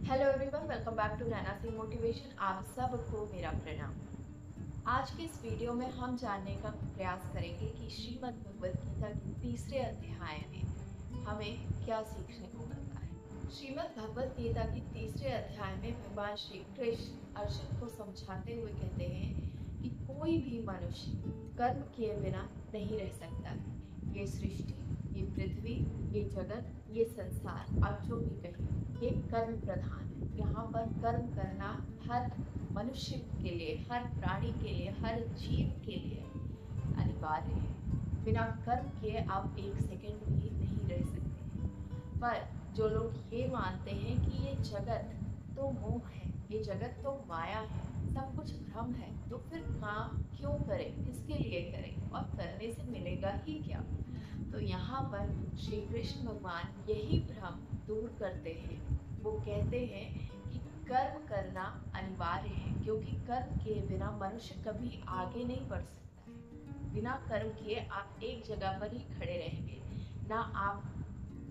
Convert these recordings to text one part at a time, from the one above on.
Hello everyone, welcome back to Naina Singh motivation. आप सबको मेरा प्रणाम। आज के इस वीडियो में हम जानने का प्रयास करेंगे कि श्रीमद् भगवद गीता के तीसरे अध्याय में हमें क्या सीखने को मिलता है। श्रीमद् भगवद गीता के तीसरे अध्याय में भगवान श्री कृष्ण अर्जुन को समझाते हुए कहते हैं कि कोई भी मनुष्य कर्म किए बिना नहीं रह सकता है। ये सृष्टि, ये पृथ्वी, ये जगत, ये संसार, आप जो भी कहिए, ये कर्म प्रधान है। यहाँ पर कर्म करना हर मनुष्य के लिए, हर प्राणी के लिए, हर जीव के लिए अनिवार्य है। बिना कर्म किए आप एक सेकंड भी नहीं रह सकते। पर जो लोग ये मानते हैं कि ये जगत तो मोह है, ये जगत तो माया है, सब कुछ भ्रम है, तो फिर काम क्यों करें, किसके लिए करें और करने से मिलेगा ही क्या। तो यहाँ पर श्री कृष्ण भगवान यही भ्रम दूर करते हैं। वो कहते हैं कि कर्म करना अनिवार्य है, क्योंकि कर्म किए बिना मनुष्य कभी आगे नहीं बढ़ सकता है। बिना कर्म किए आप एक जगह पर ही खड़े रहेंगे, ना आप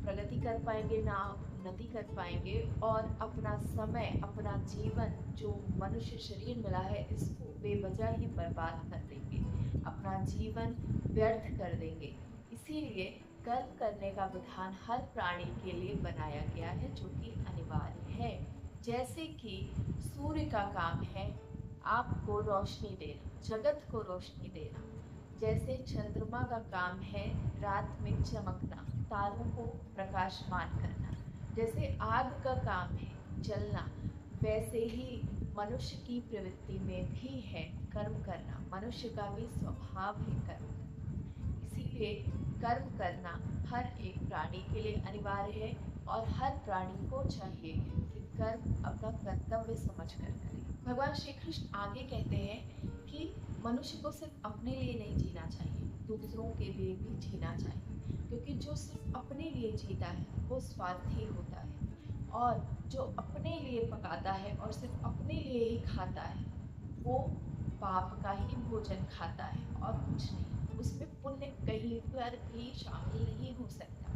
प्रगति कर पाएंगे, ना उन्नति कर पाएंगे, और अपना समय, अपना जीवन, जो मनुष्य शरीर मिला है, इसको बेवजह ही बर्बाद कर देंगे, अपना जीवन व्यर्थ कर देंगे। इसीलिए कर्म करने का विधान हर प्राणी के लिए बनाया गया है, जो कि अनिवार्य है। जैसे कि सूर्य का काम है आपको रोशनी देना, जगत को रोशनी देना। जैसे चंद्रमा का काम है रात में चमकना, तारों को प्रकाशमान करना। जैसे आग का काम है जलना, वैसे ही मनुष्य की प्रवृत्ति में भी है कर्म करना। मनुष्य का भी स्वभाव है कर्म करना। इसीलिए कर्म करना हर एक प्राणी के लिए अनिवार्य है, और हर प्राणी को चाहिए कि कर्म अपना कर्तव्य समझकर करे। भगवान श्री कृष्ण आगे कहते हैं कि मनुष्य को सिर्फ अपने लिए नहीं जीना चाहिए, दूसरों के लिए भी जीना चाहिए, क्योंकि जो सिर्फ अपने लिए जीता है वो स्वार्थी होता है, और जो अपने लिए पकाता है और सिर्फ अपने लिए ही खाता है वो पाप का ही भोजन खाता है और कुछ नहीं। उसमें पुण्य कहीं पर भी शामिल नहीं हो सकता।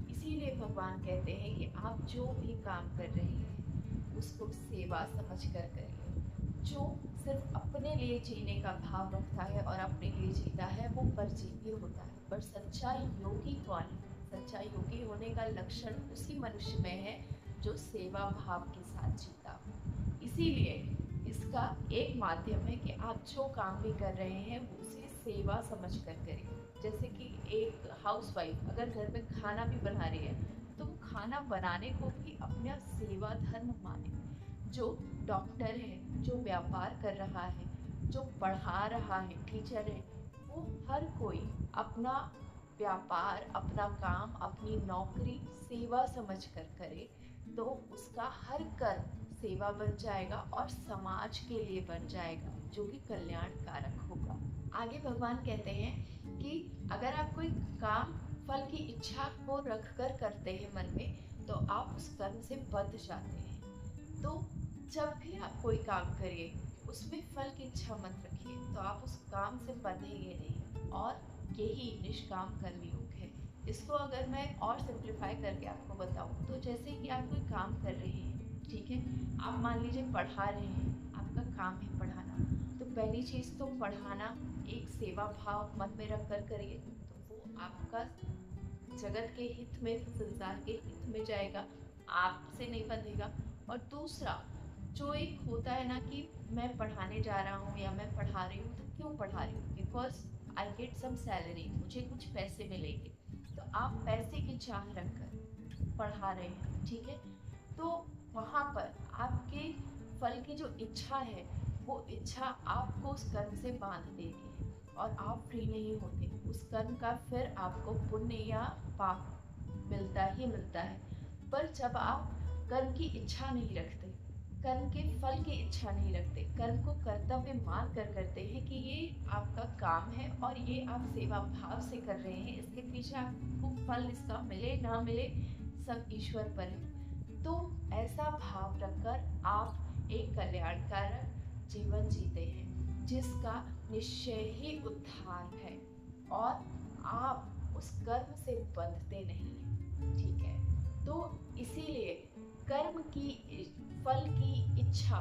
इसीलिए भगवान कहते हैं कि आप जो भी काम कर रहे हैं उसको सेवा समझ कर करिए। जो सिर्फ अपने लिए जीने का भाव रखता है और अपने लिए जीता है वो परजीवी होता है। पर सच्चा योगी कौन है? सच्चा योगी होने का लक्षण उसी मनुष्य में है जो सेवा भाव के साथ जीता हो। इसीलिए इसका एक माध्यम है कि आप जो काम भी कर रहे हैं वो उसे सेवा समझ कर करिए। जैसे कि एक हाउसवाइफ अगर घर में खाना भी बना रही है तो वो खाना बनाने को भी अपना सेवा धर्म माने। जो डॉक्टर है, जो व्यापार कर रहा है, जो पढ़ा रहा है, टीचर है, वो हर कोई अपना व्यापार, अपना काम, अपनी नौकरी सेवा समझ कर करे, तो उसका हर कर्म सेवा बन जाएगा और समाज के लिए बन जाएगा, जो कि कल्याणकारक होगा। आगे भगवान कहते हैं कि अगर आप कोई काम फल की इच्छा को रख कर करते हैं मन में, तो आप उस कर्म से बंध जाते हैं। तो जब भी आप कोई काम करिए उसमें फल की इच्छा मत रखिए, तो आप उस काम से बंधेंगे नहीं, और यही निष्काम कर्म योग है। इसको अगर मैं और सिंप्लीफाई करके आपको बताऊं तो जैसे कि आप कोई काम कर रहे हैं, ठीक है, आप मान लीजिए पढ़ा रहे हैं, आपका काम है पढ़ाना, तो पहली चीज़ तो पढ़ाना एक सेवा भाव मन में रख कर करिए, तो वो आपका जगत के हित में, संसार के हित में जाएगा, आपसे नहीं बंधेगा। और दूसरा जो एक होता है ना कि मैं पढ़ाने जा रहा हूँ या मैं पढ़ा रही हूँ, तो क्यों पढ़ा रही हूँ? Because I get some salary, मुझे कुछ पैसे मिलेंगे। तो आप पैसे की चाह रखकर पढ़ा रहे हैं, ठीक है, तो वहाँ पर आपके फल की जो इच्छा है वो इच्छा आपको उस कर्म से बांध देती है, और आप फ्री नहीं होते। उस कर्म का फिर आपको पुण्य या पाप मिलता ही मिलता है। पर जब आप कर्म की इच्छा नहीं रखते, कर्म के फल की इच्छा नहीं रखते, कर्म को कर्तव्य मान कर करते हैं कि ये आपका काम है और ये आप सेवा भाव से कर रहे हैं, इसके पीछे आपको फल इसका मिले ना मिले सब ईश्वर पर है, तो ऐसा भाव रखकर आप एक कल्याणकारक जीवन जीते हैं, जिसका निश्चय ही उद्धार है, और आप उस कर्म से बंधते नहीं हैं, ठीक है। तो इसीलिए कर्म की फल की इच्छा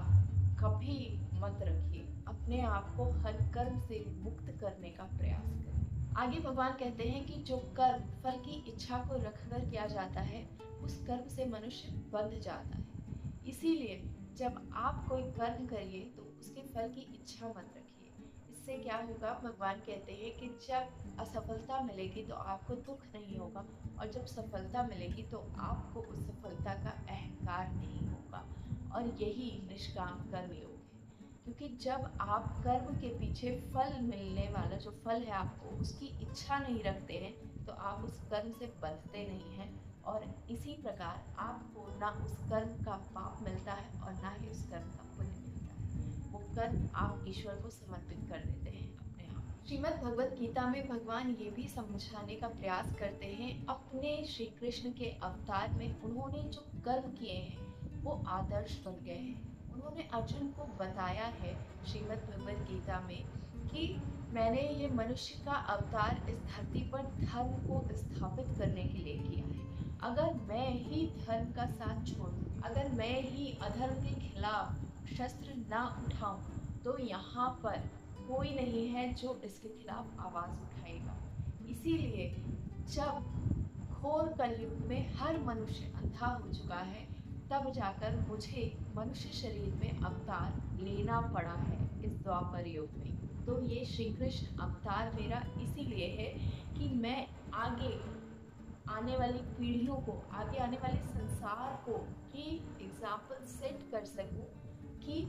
कभी मत रखिए। अपने आप को हर कर्म से मुक्त करने का प्रयास करें। आगे भगवान कहते हैं कि जो कर्म फल की इच्छा को रखकर किया जाता है, उस कर्म से मनुष्य बंध जाता है। इसीलिए जब आप कोई कर्म करिए तो उसके फल की इच्छा मत रखिए। इससे क्या होगा, भगवान कहते हैं कि जब असफलता मिलेगी तो आपको दुख नहीं होगा, और जब सफलता मिलेगी तो आपको उस सफलता का अहंकार नहीं होगा। और यही निष्काम कर्म योग है। क्योंकि जब आप कर्म के पीछे फल मिलने वाला जो फल है आपको उसकी इच्छा नहीं रखते हैं, तो आप उस कर्म से बंधते नहीं हैं, और इसी प्रकार आपको ना उस कर्म का पाप मिलता है और ना ही उस कर्म का पुण्य मिलता है। वो कर्म आप ईश्वर को समर्पित कर देते हैं अपने आप। श्रीमद् भगवत गीता में भगवान ये भी समझाने का प्रयास करते हैं, अपने श्री कृष्ण के अवतार में उन्होंने जो कर्म किए हैं वो आदर्श बन गए हैं। उन्होंने अर्जुन को बताया है श्रीमद् भगवत गीता में कि मैंने ये मनुष्य का अवतार इस धरती पर धर्म को स्थापित करने के लिए किया है। अगर मैं ही धर्म का साथ छोड़ूं, अगर मैं ही अधर्म के खिलाफ शस्त्र ना उठाऊं, तो यहाँ पर कोई नहीं है जो इसके खिलाफ आवाज उठाएगा। इसीलिए जब घोर कलयुग में हर मनुष्य अंधा हो चुका है, तब जाकर मुझे मनुष्य शरीर में अवतार लेना पड़ा है इस द्वापर युग में। तो ये श्री कृष्ण अवतार मेरा इसीलिए है कि मैं आगे आने वाली पीढ़ियों को, आगे आने वाले संसार को ये एग्जाम्पल सेट कर सकूं कि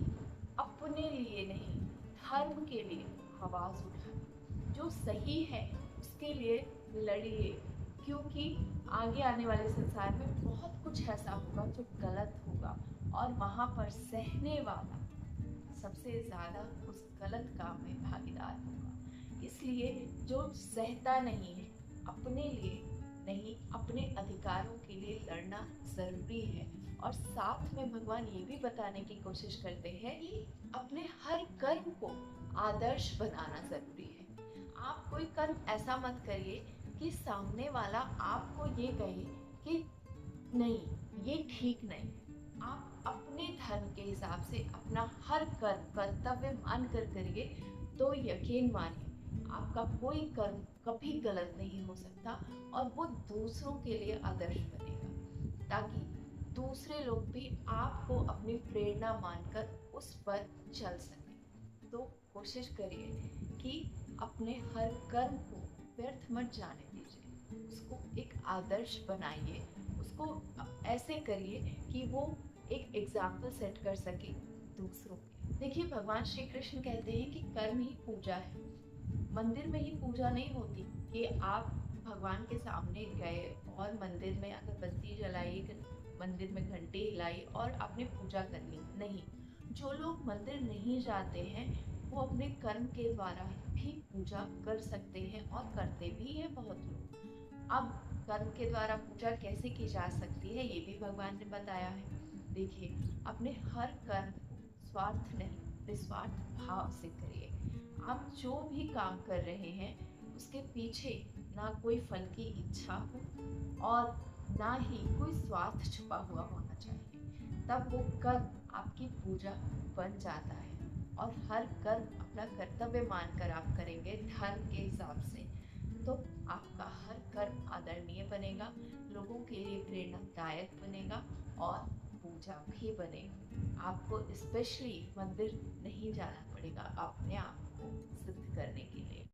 अपने लिए नहीं, धर्म के लिए आवाज उठाए। जो सही है उसके लिए लड़िए, क्योंकि आगे आने वाले संसार में बहुत कुछ ऐसा होगा जो गलत होगा, और वहाँ पर सहने वाला सबसे ज़्यादा उस गलत काम में भागीदार होगा। इसलिए जो सहता नहीं है, अपने लिए नहीं, अपने अधिकारों के लिए लड़ना ज़रूरी है। और साथ में भगवान ये भी बताने की कोशिश करते हैं कि अपने हर कर्म को आदर्श बनाना ज़रूरी है। आप कोई कर्म ऐसा मत करिए कि सामने वाला आपको ये कहे कि नहीं, ये ठीक नहीं। आप अपने धर्म के हिसाब से अपना हर कर्म कर्तव्य मान कर करिए, तो यकीन मानिए आपका कोई कर्म कभी गलत नहीं हो सकता, और वो दूसरों के लिए आदर्श बनेगा, ताकि दूसरे लोग भी आपको अपनी प्रेरणा मानकर उस पर चल सकें। तो कोशिश करिए कि अपने हर कर्म को व्यर्थ मत जाने दीजिए, उसको एक आदर्श बनाइए, उसको ऐसे करिए कि वो एक एग्जाम्पल सेट कर सके दूसरों के। देखिए, भगवान श्री कृष्ण कहते हैं कि कर्म ही पूजा है। मंदिर में ही पूजा नहीं होती कि आप भगवान के सामने गए और मंदिर में अगरबत्ती जलाई, मंदिर में घंटी हिलाई और आपने पूजा कर ली। नहीं, जो लोग मंदिर नहीं जाते हैं वो अपने कर्म के द्वारा भी पूजा कर सकते हैं, और करते भी हैं बहुत लोग। अब कर्म के द्वारा पूजा कैसे की जा सकती है ये भी भगवान ने बताया है। देखिए, अपने हर कर्म को स्वार्थ नहीं, निस्वार्थ भाव से करिए। आप जो भी काम कर रहे हैं उसके पीछे ना कोई फल की इच्छा हो और ना ही कोई स्वार्थ छुपा हुआ होना चाहिए, तब वो कर्म आपकी पूजा बन जाता है। और हर कर्म अपना कर्तव्य मानकर आप करेंगे धर्म के हिसाब से, तो आपका हर कर्म आदरणीय बनेगा, लोगों के लिए प्रेरणादायक बनेगा, और पूजा भी बनेगा। आपको स्पेशली मंदिर नहीं जाना पड़ेगा अपने आप को सिद्ध करने के लिए।